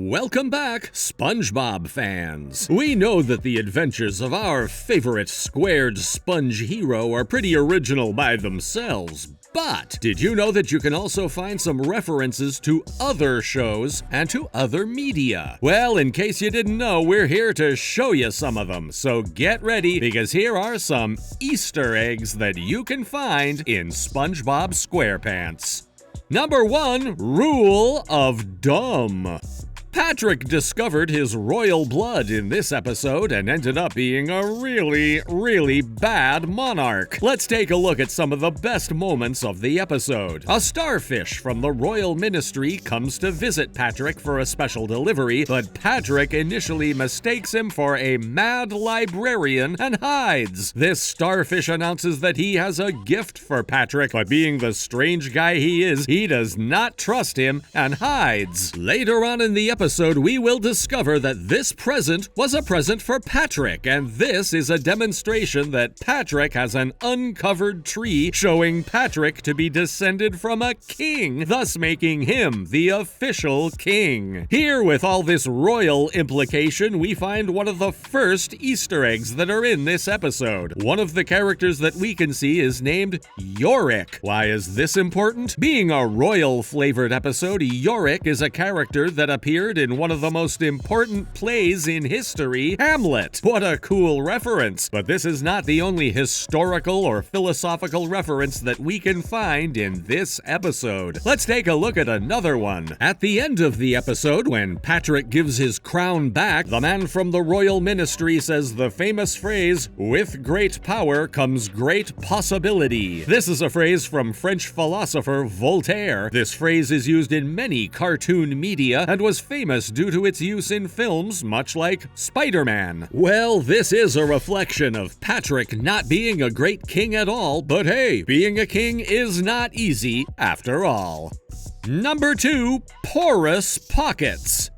Welcome back, SpongeBob fans! We know that the adventures of our favorite squared sponge hero are pretty original by themselves, but did you know that you can also find some references to other shows and to other media? Well, in case you didn't know, we're here to show you some of them, so get ready because here are some Easter eggs that you can find in SpongeBob SquarePants. Number 1, Rule of Dumb. Patrick discovered his royal blood in this episode and ended up being a really bad monarch. Let's take a look at some of the best moments of the episode. A starfish from the royal ministry comes to visit Patrick for a special delivery, but Patrick initially mistakes him for a mad librarian and hides. This starfish announces that he has a gift for Patrick, but being the strange guy he is, he does not trust him and hides. Later on in the episode, we will discover that this present was a present for Patrick, and this is a demonstration that Patrick has an uncovered tree showing Patrick to be descended from a king, thus making him the official king. Here, with all this royal implication, we find one of the first Easter eggs that are in this episode. One of the characters that we can see is named Yorick. Why is this important? Being a royal-flavored episode, Yorick is a character that appeared in one of the most important plays in history, Hamlet. What a cool reference! But this is not the only historical or philosophical reference that we can find in this episode. Let's take a look at another one. At the end of the episode, when Patrick gives his crown back, the man from the royal ministry says the famous phrase, "With great power comes great possibility." This is a phrase from French philosopher Voltaire. This phrase is used in many cartoon media and was famous due to its use in films, much like Spider-Man. Well, this is a reflection of Patrick not being a great king at all, but hey, being a king is not easy after all. Number 2, Porous Pockets.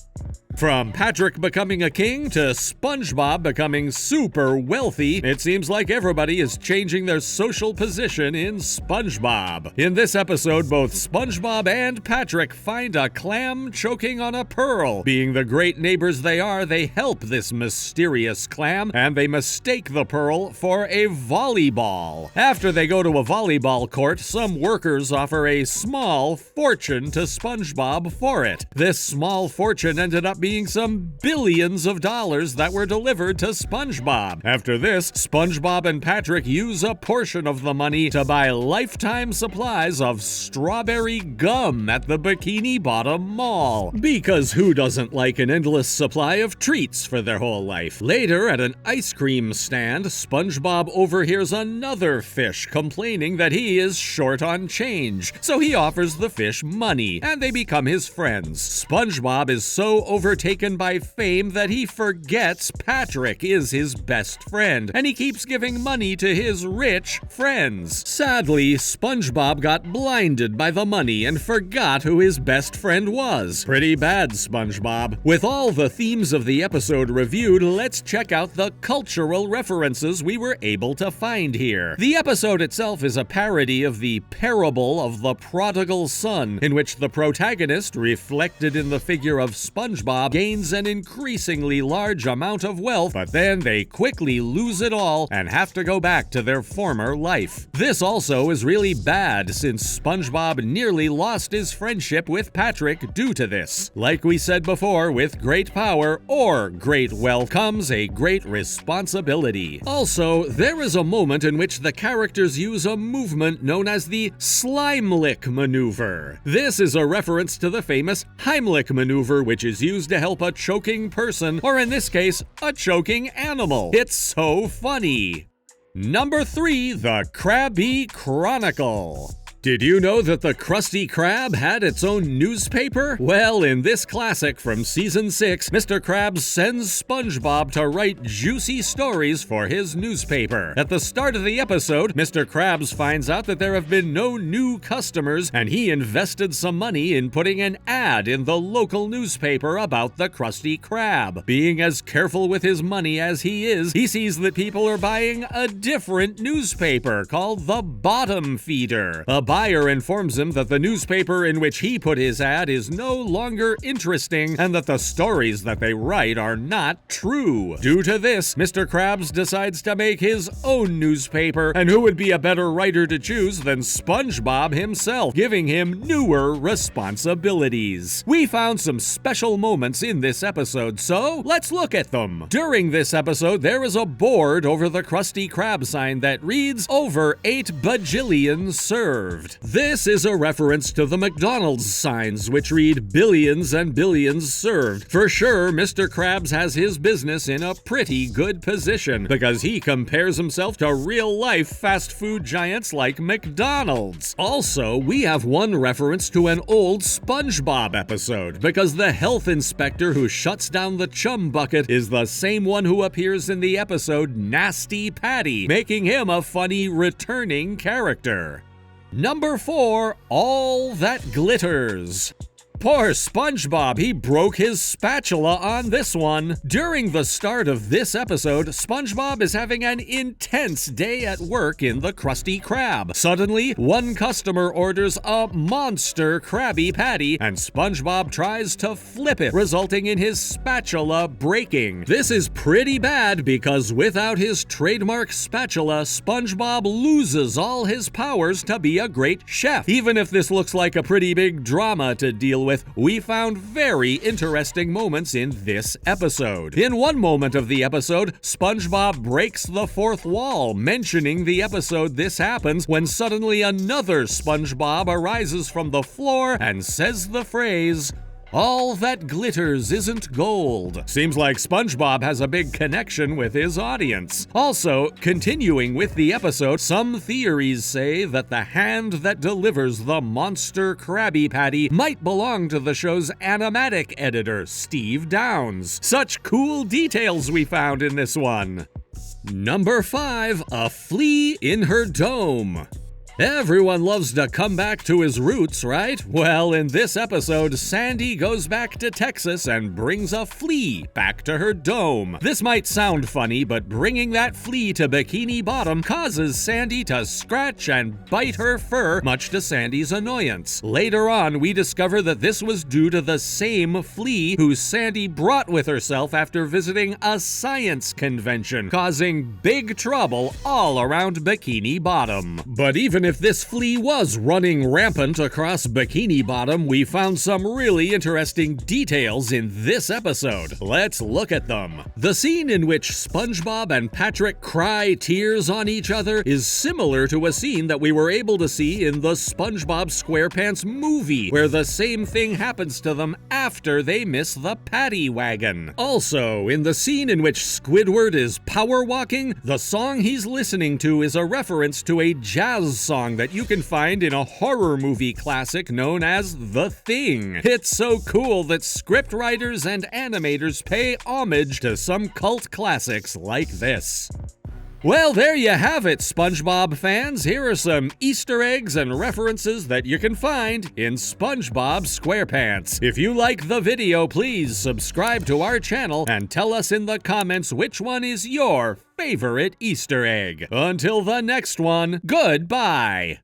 From Patrick becoming a king to SpongeBob becoming super wealthy, it seems like everybody is changing their social position in SpongeBob. In this episode, both SpongeBob and Patrick find a clam choking on a pearl. Being the great neighbors they are, they help this mysterious clam, and they mistake the pearl for a volleyball. After they go to a volleyball court, some workers offer a small fortune to SpongeBob for it. This small fortune ended up being some billions of dollars that were delivered to SpongeBob. After this, SpongeBob and Patrick use a portion of the money to buy lifetime supplies of strawberry gum at the Bikini Bottom Mall. Because who doesn't like an endless supply of treats for their whole life? Later, at an ice cream stand, SpongeBob overhears another fish complaining that he is short on change. So he offers the fish money, and they become his friends. SpongeBob is so overtaken by fame that he forgets Patrick is his best friend, and he keeps giving money to his rich friends. Sadly, SpongeBob got blinded by the money and forgot who his best friend was. Pretty bad, SpongeBob. With all the themes of the episode reviewed, let's check out the cultural references we were able to find here. The episode itself is a parody of the parable of the prodigal son, in which the protagonist, reflected in the figure of SpongeBob, gains an increasingly large amount of wealth, but then they quickly lose it all and have to go back to their former life. This also is really bad since SpongeBob nearly lost his friendship with Patrick due to this. Like we said before, with great power or great wealth comes a great responsibility. Also, there is a moment in which the characters use a movement known as the slime lick maneuver. This is a reference to the famous Heimlich maneuver, which is used to help a choking person, or in this case, a choking animal. It's so funny. Number 3, the KRABBY Chronicle. Did you know that the Krusty Krab had its own newspaper? Well, in this classic from Season 6, Mr. Krabs sends SpongeBob to write juicy stories for his newspaper. At the start of the episode, Mr. Krabs finds out that there have been no new customers, and he invested some money in putting an ad in the local newspaper about the Krusty Krab. Being as careful with his money as he is, he sees that people are buying a different newspaper called the Bottom Feeder. A buyer informs him that the newspaper in which he put his ad is no longer interesting and that the stories that they write are not true. Due to this, Mr. Krabs decides to make his own newspaper, and who would be a better writer to choose than SpongeBob himself, giving him newer responsibilities. We found some special moments in this episode, so let's look at them. During this episode, there is a board over the Krusty Krab sign that reads, "Over 8 bajillion served." This is a reference to the McDonald's signs, which read billions and billions served. For sure, Mr. Krabs has his business in a pretty good position, because he compares himself to real-life fast food giants like McDonald's. Also, we have one reference to an old SpongeBob episode, because the health inspector who shuts down the chum bucket is the same one who appears in the episode Nasty Patty, making him a funny returning character. Number 4, All That Glitters. Poor SpongeBob, he broke his spatula on this one. During the start of this episode, SpongeBob is having an intense day at work in the Krusty Krab. Suddenly, one customer orders a monster Krabby Patty, and SpongeBob tries to flip it, resulting in his spatula breaking. This is pretty bad because without his trademark spatula, SpongeBob loses all his powers to be a great chef. Even if this looks like a pretty big drama to deal with, we found very interesting moments in this episode. In one moment of the episode, SpongeBob breaks the fourth wall, mentioning the episode this happens when suddenly another SpongeBob arises from the floor and says the phrase, "All that glitters isn't gold." Seems like SpongeBob has a big connection with his audience. Also, continuing with the episode, some theories say that the hand that delivers the monster Krabby Patty might belong to the show's animatic editor, Steve Downes. Such cool details we found in this one. Number 5, A Flea in Her Dome. Everyone loves to come back to his roots, right? Well, in this episode, Sandy goes back to Texas and brings a flea back to her dome. This might sound funny, but bringing that flea to Bikini Bottom causes Sandy to scratch and bite her fur, much to Sandy's annoyance. Later on, we discover that this was due to the same flea who Sandy brought with herself after visiting a science convention, causing big trouble all around Bikini Bottom. But even if this flea was running rampant across Bikini Bottom, we found some really interesting details in this episode. Let's look at them. The scene in which SpongeBob and Patrick cry tears on each other is similar to a scene that we were able to see in the SpongeBob SquarePants movie, where the same thing happens to them after they miss the paddy wagon. Also, in the scene in which Squidward is power walking, the song he's listening to is a reference to a jazz song that you can find in a horror movie classic known as The Thing. It's so cool that scriptwriters and animators pay homage to some cult classics like this. Well, there you have it, SpongeBob fans. Here are some Easter eggs and references that you can find in SpongeBob SquarePants. If you like the video, please subscribe to our channel and tell us in the comments which one is your favorite Easter egg. Until the next one, goodbye!